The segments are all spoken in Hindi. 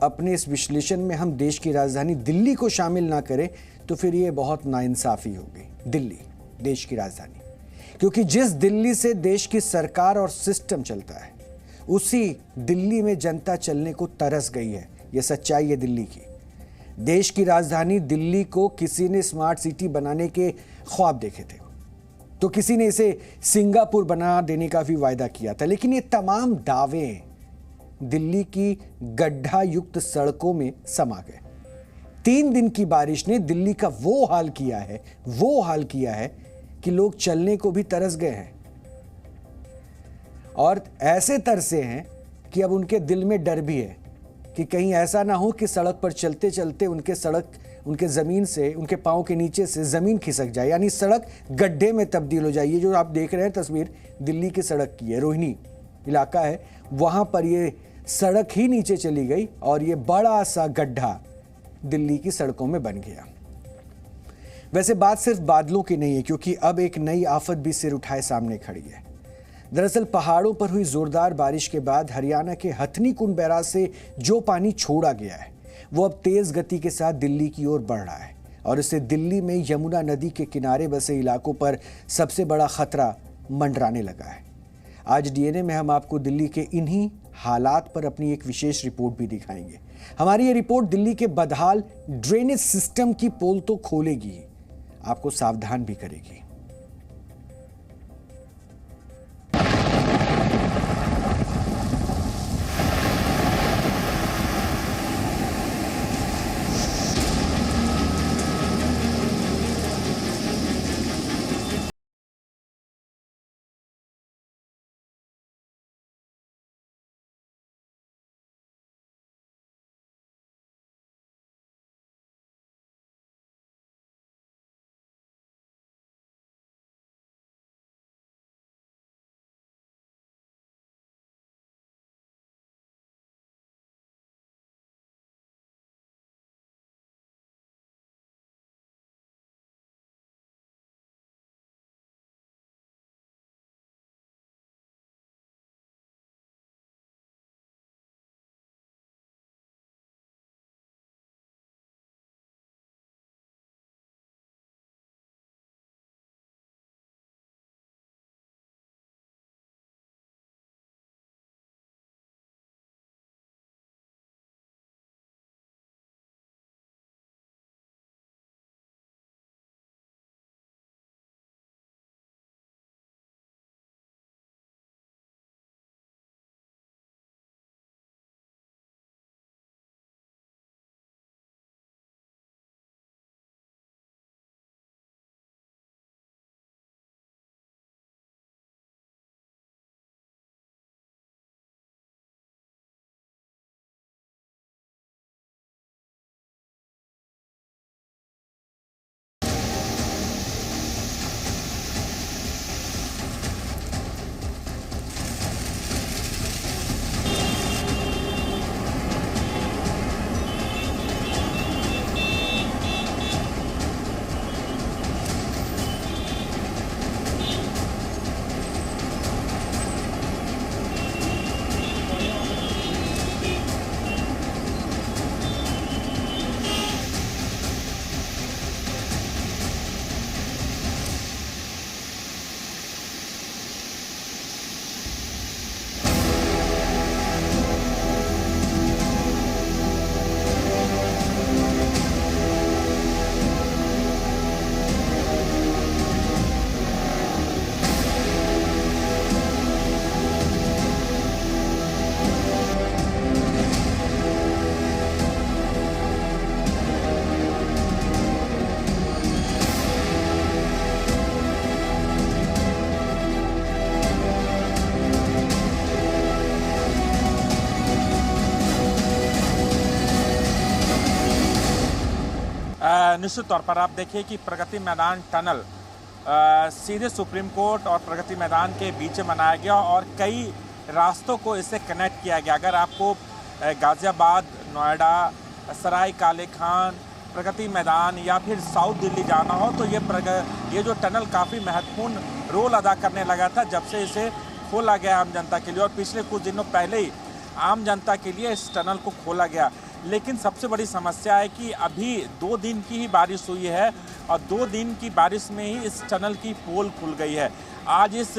अपने इस विश्लेषण में हम देश की राजधानी दिल्ली को शामिल ना करें तो फिर ये बहुत नाइंसाफी होगी। दिल्ली देश की राजधानी, क्योंकि जिस दिल्ली से देश की सरकार और सिस्टम चलता है उसी दिल्ली में जनता चलने को तरस गई है। यह सच्चाई है दिल्ली की। देश की राजधानी दिल्ली को किसी ने स्मार्ट सिटी बनाने के ख्वाब देखे थे, तो किसी ने इसे सिंगापुर बना देने का भी वायदा किया था, लेकिन ये तमाम दावे दिल्ली की गड्ढा युक्त सड़कों में समा गए। 3 दिन की बारिश ने दिल्ली का वो हाल किया है कि लोग चलने को भी तरस गए हैं, और ऐसे तरसे हैं कि अब उनके दिल में डर भी है कि कहीं ऐसा ना हो कि सड़क पर चलते चलते उनके जमीन से, उनके पांव के नीचे से जमीन खिसक जाए, यानी सड़क गड्ढे में तब्दील हो जाए। ये जो आप देख रहे हैं तस्वीर दिल्ली की सड़क की है, रोहिणी इलाका है, वहां पर ये सड़क ही नीचे चली गई और ये बड़ा सा गड्ढा दिल्ली की सड़कों में बन गया। वैसे बात सिर्फ बादलों की नहीं है, क्योंकि अब एक नई आफत भी सिर उठाए सामने खड़ी है। दरअसल पहाड़ों पर हुई जोरदार बारिश के बाद हरियाणा के हथनी कुंड बैराज से जो पानी छोड़ा गया है वो अब तेज गति के साथ दिल्ली की ओर बढ़ रहा है, और इससे दिल्ली में यमुना नदी के किनारे बसे इलाकों पर सबसे बड़ा खतरा मंडराने लगा है। आज डीएनए में हम आपको दिल्ली के इन्हीं हालात पर अपनी एक विशेष रिपोर्ट भी दिखाएंगे। हमारी ये रिपोर्ट दिल्ली के बदहाल ड्रेनेज सिस्टम की पोल तो खोलेगी, आपको सावधान भी करेगी। निश्चित तौर पर आप देखिए कि प्रगति मैदान टनल सीधे सुप्रीम कोर्ट और प्रगति मैदान के बीच में बनाया गया और कई रास्तों को इससे कनेक्ट किया गया। अगर आपको गाजियाबाद, नोएडा, सराय काले खान, प्रगति मैदान या फिर साउथ दिल्ली जाना हो तो ये जो टनल काफ़ी महत्वपूर्ण रोल अदा करने लगा था जब से इसे खोला गया आम जनता के लिए, और पिछले कुछ दिनों पहले ही आम जनता के लिए इस टनल को खोला गया। लेकिन सबसे बड़ी समस्या है कि अभी 2 दिन की ही बारिश हुई है और 2 दिन की बारिश में ही इस टनल की पोल खुल गई है। आज इस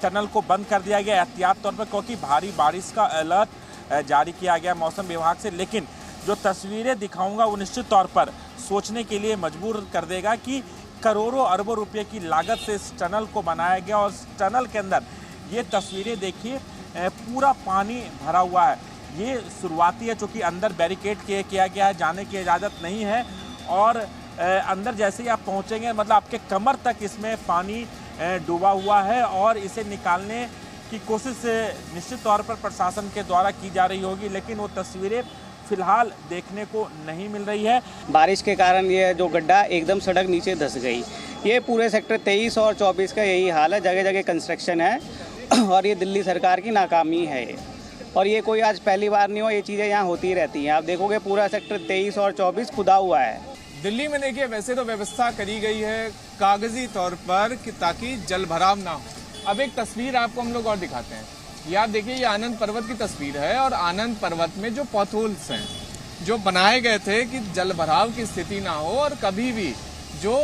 टनल को बंद कर दिया गया एहतियात तौर पर, क्योंकि भारी बारिश का अलर्ट जारी किया गया मौसम विभाग से। लेकिन जो तस्वीरें दिखाऊंगा वो निश्चित तौर पर सोचने के लिए मजबूर कर देगा कि करोड़ों अरबों रुपए की लागत से इस टनल को बनाया गया और इस टनल के अंदर ये तस्वीरें देखिए, पूरा पानी भरा हुआ है। ये शुरुआती है, चूँकि अंदर बैरिकेड किया गया है, जाने की इजाज़त नहीं है और अंदर जैसे ही आप पहुँचेंगे मतलब आपके कमर तक इसमें पानी डूबा हुआ है और इसे निकालने की कोशिश निश्चित तौर पर प्रशासन के द्वारा की जा रही होगी, लेकिन वो तस्वीरें फिलहाल देखने को नहीं मिल रही है। बारिश के कारण ये जो गड्ढा एकदम सड़क नीचे धंस गई। ये पूरे सेक्टर 23 और 24 का यही हाल है, जगह जगह कंस्ट्रक्शन है और ये दिल्ली सरकार की नाकामी है। और ये कोई आज पहली बार नहीं हो, ये चीज़ें यहाँ होती रहती हैं। आप देखोगे पूरा सेक्टर 23 और 24 खुदा हुआ है। दिल्ली में देखिए वैसे तो व्यवस्था करी गई है कागजी तौर पर कि ताकि जल भराव ना हो। अब एक तस्वीर आपको हम लोग और दिखाते हैं। ये आप देखिए, ये आनंद पर्वत की तस्वीर है और आनंद पर्वत में जो पॉथहोल्स हैं जो बनाए गए थे कि जल भराव की स्थिति ना हो और कभी भी जो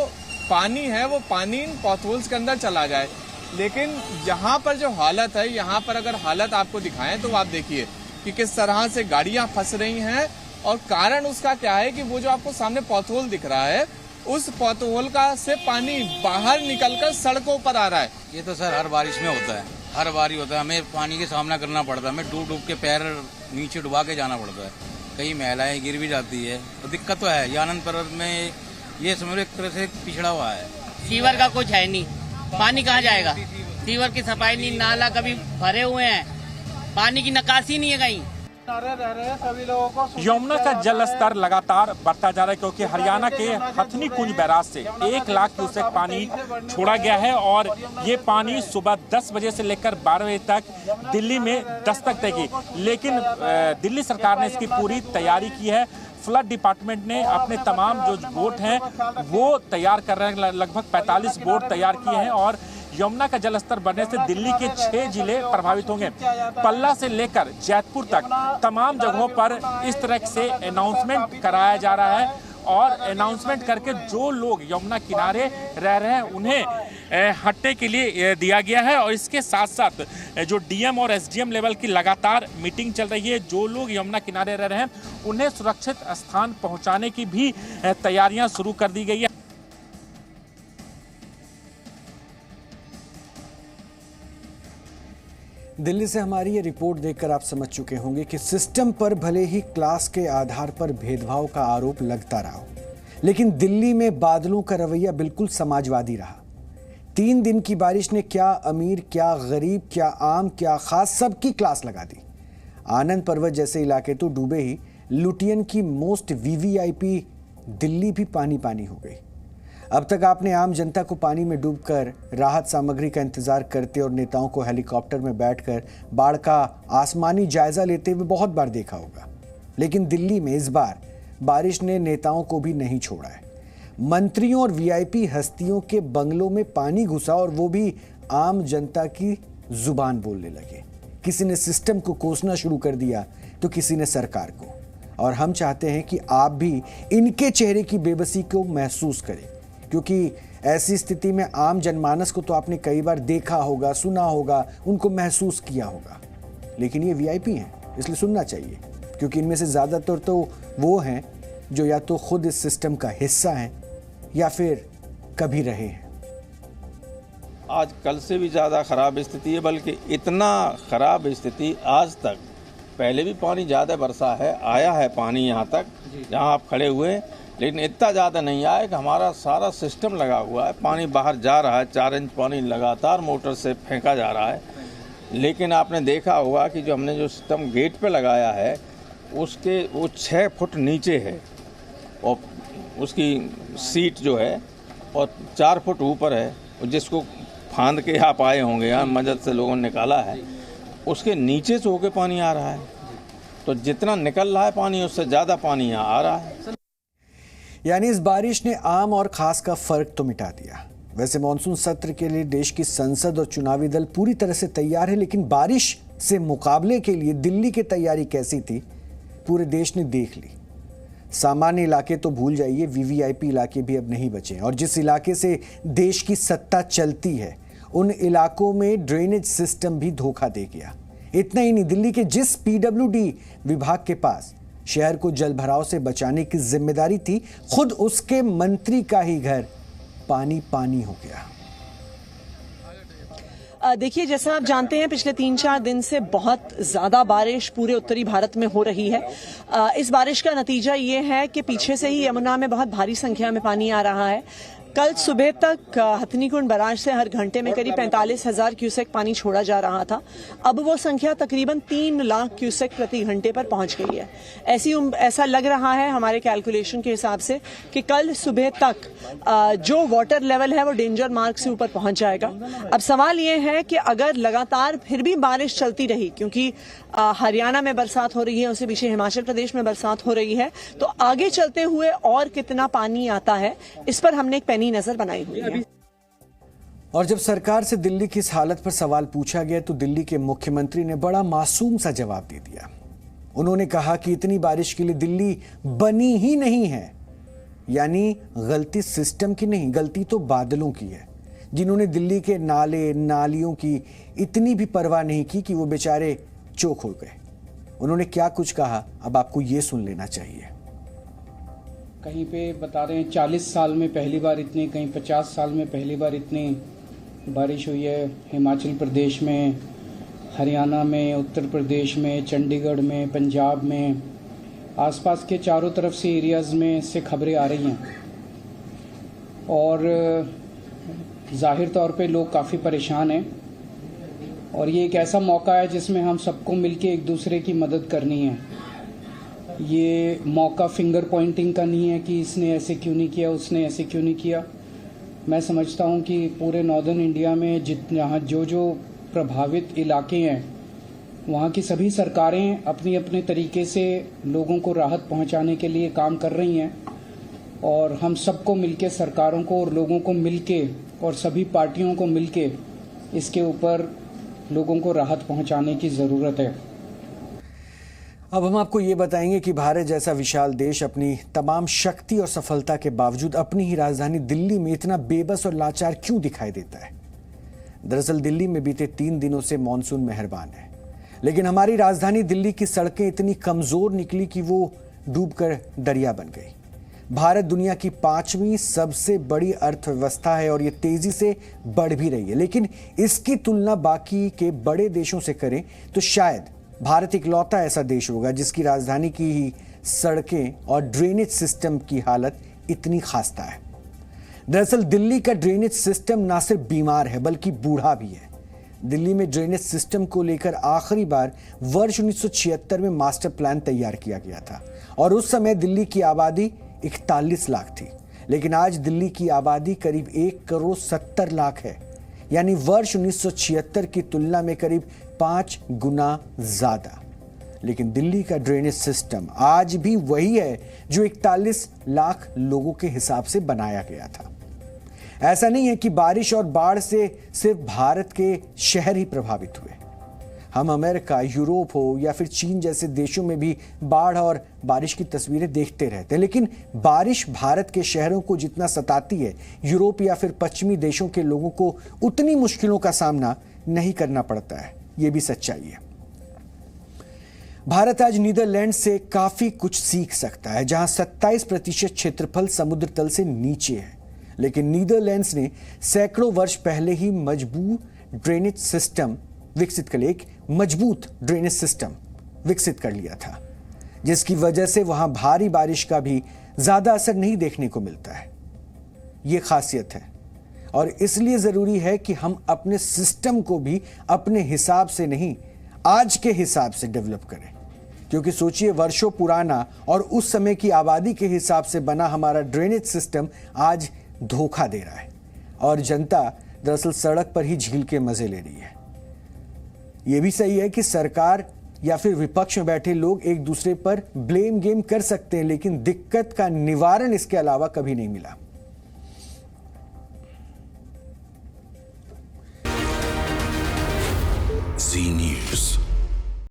पानी है वो पानी इन पॉथहोल्स के अंदर चला जाए। लेकिन यहाँ पर जो हालत है, यहाँ पर अगर हालत आपको दिखाएं तो आप देखिए कि किस तरह से गाड़ियाँ फंस रही हैं और कारण उसका क्या है कि वो जो आपको सामने पॉथहोल दिख रहा है उस पॉथहोल का से पानी बाहर निकलकर सड़कों पर आ रहा है। ये तो सर हर बारिश में होता है, हर बारी होता है। हमें पानी का सामना करना पड़ता है, हमें डूब डूब के पैर नीचे डुबा के जाना पड़ता है। कई महिलाएं गिर भी जाती है तो दिक्कत तो है। ये आनंद पर्वत में ये समझो एक तरह से पिछड़ा हुआ है। सीवर का कुछ है नहीं, पानी कहाँ जाएगा? सीवर की सफाई नहीं, नाला कभी भरे हुए हैं, पानी की निकासी नहीं है कहीं। यमुना का जल स्तर लगातार बढ़ता जा रहा है, क्योंकि हरियाणा के हथनी कुंज बैराज से 1 लाख क्यूसेक पानी छोड़ा गया है और ये पानी सुबह 10 बजे से लेकर 12 बजे तक दिल्ली में दस्तक देगी। लेकिन दिल्ली सरकार ने इसकी पूरी तैयारी की है। फ्लड डिपार्टमेंट ने अपने तमाम जो बोट हैं वो तैयार कर रहे हैं। लगभग 45 बोट तैयार किए हैं और यमुना का जलस्तर बढ़ने से दिल्ली के 6 जिले प्रभावित होंगे। पल्ला से लेकर जैतपुर तक तमाम जगहों पर इस तरह से अनाउंसमेंट कराया जा रहा है और अनाउंसमेंट करके जो लोग यमुना किनारे रह रहे हैं उन्हें हटने के लिए दिया गया है। और इसके साथ साथ जो डीएम और एसडीएम लेवल की लगातार मीटिंग चल रही है। जो लोग यमुना किनारे रह रहे हैं उन्हें सुरक्षित स्थान पहुंचाने की भी तैयारियां शुरू कर दी गई है। दिल्ली से हमारी ये रिपोर्ट देखकर आप समझ चुके होंगे कि सिस्टम पर भले ही क्लास के आधार पर भेदभाव का आरोप लगता रहा हो, लेकिन दिल्ली में बादलों का रवैया बिल्कुल समाजवादी रहा। 3 दिन की बारिश ने क्या अमीर, क्या गरीब, क्या आम, क्या खास, सबकी क्लास लगा दी। आनंद पर्वत जैसे इलाके तो डूबे ही, लुटियन की मोस्ट वीवीआईपी दिल्ली भी पानी पानी हो गई। अब तक आपने आम जनता को पानी में डूबकर राहत सामग्री का इंतजार करते और नेताओं को हेलीकॉप्टर में बैठकर बाढ़ का आसमानी जायजा लेते हुए बहुत बार देखा होगा, लेकिन दिल्ली में इस बार बारिश ने नेताओं को भी नहीं छोड़ा है। मंत्रियों और वीआईपी हस्तियों के बंगलों में पानी घुसा और वो भी आम जनता की जुबान बोलने लगे। किसी ने सिस्टम को कोसना शुरू कर दिया तो किसी ने सरकार को। और हम चाहते हैं कि आप भी इनके चेहरे की बेबसी को महसूस करें, क्योंकि ऐसी स्थिति में आम जनमानस को तो आपने कई बार देखा होगा, सुना होगा, उनको महसूस किया होगा, लेकिन ये वीआईपी हैं, इसलिए सुनना चाहिए, क्योंकि इनमें से ज़्यादातर तो वो हैं जो या तो खुद इस सिस्टम का हिस्सा हैं या फिर कभी रहे हैं। आज कल से भी ज़्यादा ख़राब स्थिति है, बल्कि इतना ख़राब स्थिति आज तक, पहले भी पानी ज़्यादा बरसा है, आया है पानी यहाँ तक जहाँ आप खड़े हुए हैं, लेकिन इतना ज़्यादा नहीं आया कि हमारा सारा सिस्टम लगा हुआ है, पानी बाहर जा रहा है। 4 इंच पानी लगातार मोटर से फेंका जा रहा है। लेकिन आपने देखा होगा कि जो हमने जो सिस्टम गेट पे लगाया है उसके वो 6 फुट नीचे है और उसकी सीट जो है और 4 फुट ऊपर है, जिसको फांद के आप आए होंगे, यहाँ मदद से लोगों ने निकाला है, उसके नीचे से होके पानी आ रहा है। तो जितना निकल रहा है पानी उससे ज़्यादा पानी यहाँ आ रहा है। यानी इस बारिश ने आम और खास का फर्क तो मिटा दिया। वैसे मॉनसून सत्र के लिए देश की संसद और चुनावी दल पूरी तरह से तैयार है, लेकिन बारिश से मुकाबले के लिए दिल्ली की तैयारी कैसी थी, पूरे देश ने देख ली। सामान्य इलाके तो भूल जाइए, वीवीआईपी इलाके भी अब नहीं बचे। और जिस इलाके से देश की सत्ता चलती है उन इलाकों में ड्रेनेज सिस्टम भी धोखा दे गया। इतना ही नहीं, दिल्ली के जिस पीडब्ल्यूडी विभाग के पास शहर को जलभराव से बचाने की जिम्मेदारी थी, खुद उसके मंत्री का ही घर पानी पानी हो गया। देखिए, जैसा आप जानते हैं पिछले 3-4 दिन से बहुत ज़्यादा बारिश पूरे उत्तरी भारत में हो रही है। इस बारिश का नतीजा ये है कि पीछे से ही यमुना में बहुत भारी संख्या में पानी आ रहा है। कल सुबह तक हथनीकुंड बैराज से हर घंटे में करीब 45,000 क्यूसेक पानी छोड़ा जा रहा था। अब वो संख्या तकरीबन 3 लाख क्यूसेक प्रति घंटे पर पहुंच गई है। ऐसा लग रहा है हमारे कैलकुलेशन के हिसाब से कि कल सुबह तक जो वाटर लेवल है वो डेंजर मार्क से ऊपर पहुंच जाएगा। अब सवाल ये है कि अगर लगातार फिर भी बारिश चलती रही, क्योंकि हरियाणा में बरसात हो रही है, उससे पीछे हिमाचल प्रदेश में बरसात हो रही है, तो आगे चलते हुए और कितना पानी आता है, इस पर हमने एक पैनी नजर बनाई हुई है। और जब सरकार से दिल्ली की इस हालत पर सवाल पूछा गया तो दिल्ली के मुख्यमंत्री ने बड़ा मासूम सा जवाब दे दिया। उन्होंने कहा कि इतनी बारिश के लिए दिल्ली बनी ही नहीं है। यानी गलती सिस्टम की नहीं, गलती तो बादलों की है, जिन्होंने दिल्ली के नाले नालियों की इतनी भी परवाह नहीं की कि वो बेचारे चोक हो गए। उन्होंने क्या कुछ कहा, अब आपको ये सुन लेना चाहिए। कहीं पे बता रहे हैं 40 साल में पहली बार इतनी, कहीं 50 साल में पहली बार इतनी बारिश हुई है। हिमाचल प्रदेश में, हरियाणा में, उत्तर प्रदेश में, चंडीगढ़ में, पंजाब में, आसपास के चारों तरफ से एरियाज़ में से खबरें आ रही हैं और जाहिर तौर पे लोग काफ़ी परेशान हैं। और ये एक ऐसा मौका है जिसमें हम सबको मिलके एक दूसरे की मदद करनी है। ये मौका फिंगर पॉइंटिंग का नहीं है कि इसने ऐसे क्यों नहीं किया, उसने ऐसे क्यों नहीं किया। मैं समझता हूँ कि पूरे नॉर्दर्न इंडिया में जहाँ जो प्रभावित इलाके हैं वहाँ की सभी सरकारें अपनी अपने तरीके से लोगों को राहत पहुँचाने के लिए काम कर रही हैं। और हम सबको मिलके, सरकारों को और लोगों को मिलके और सभी पार्टियों को मिलके इसके ऊपर लोगों को राहत पहुँचाने की ज़रूरत है। अब हम आपको ये बताएंगे कि भारत जैसा विशाल देश अपनी तमाम शक्ति और सफलता के बावजूद अपनी ही राजधानी दिल्ली में इतना बेबस और लाचार क्यों दिखाई देता है। दरअसल दिल्ली में बीते 3 दिनों से मॉनसून मेहरबान है, लेकिन हमारी राजधानी दिल्ली की सड़कें इतनी कमजोर निकली कि वो डूबकर दरिया बन गई। भारत दुनिया की 5वीं सबसे बड़ी अर्थव्यवस्था है और ये तेजी से बढ़ भी रही है, लेकिन इसकी तुलना बाकी के बड़े देशों से करें तो शायद भारत इकलौता ऐसा देश होगा जिसकी राजधानी की ही सड़कें और ड्रेनेज सिस्टम की हालत इतनी खास्ता है। दरअसल दिल्ली का ड्रेनेज सिस्टम ना सिर्फ बीमार है बल्कि बूढ़ा भी है। दिल्ली में ड्रेनेज सिस्टम को लेकर आखिरी बार वर्ष 1976 में मास्टर प्लान तैयार किया गया था और उस समय दिल्ली की आबादी 41 लाख थी, लेकिन आज दिल्ली की आबादी करीब 1,70 लाख है। यानी वर्ष 1976 की तुलना में करीब 5 गुना ज्यादा। लेकिन दिल्ली का ड्रेनेज सिस्टम आज भी वही है जो 41 लाख लोगों के हिसाब से बनाया गया था। ऐसा नहीं है कि बारिश और बाढ़ से सिर्फ भारत के शहर ही प्रभावित हुए। हम अमेरिका, यूरोप हो या फिर चीन जैसे देशों में भी बाढ़ और बारिश की तस्वीरें देखते रहते हैं, लेकिन बारिश भारत के शहरों को जितना सताती है, यूरोप या फिर पश्चिमी देशों के लोगों को उतनी मुश्किलों का सामना नहीं करना पड़ता है। यह भी सच्चाई है। भारत आज नीदरलैंड से काफी कुछ सीख सकता है, जहां 27% क्षेत्रफल समुद्र तल से नीचे है, लेकिन नीदरलैंड्स ने सैकड़ों वर्ष पहले ही मजबूत ड्रेनेज सिस्टम विकसित कर लिया था, जिसकी वजह से वहां भारी बारिश का भी ज्यादा असर नहीं देखने को मिलता है। यह खासियत है और इसलिए जरूरी है कि हम अपने सिस्टम को भी अपने हिसाब से नहीं, आज के हिसाब से डेवलप करें। क्योंकि सोचिए, वर्षों पुराना और उस समय की आबादी के हिसाब से बना हमारा ड्रेनेज सिस्टम आज धोखा दे रहा है और जनता दरअसल सड़क पर ही झील के मजे ले रही है। यह भी सही है कि सरकार या फिर विपक्ष में बैठे लोग एक दूसरे पर ब्लेम गेम कर सकते हैं, लेकिन दिक्कत का निवारण इसके अलावा कभी नहीं मिला। जी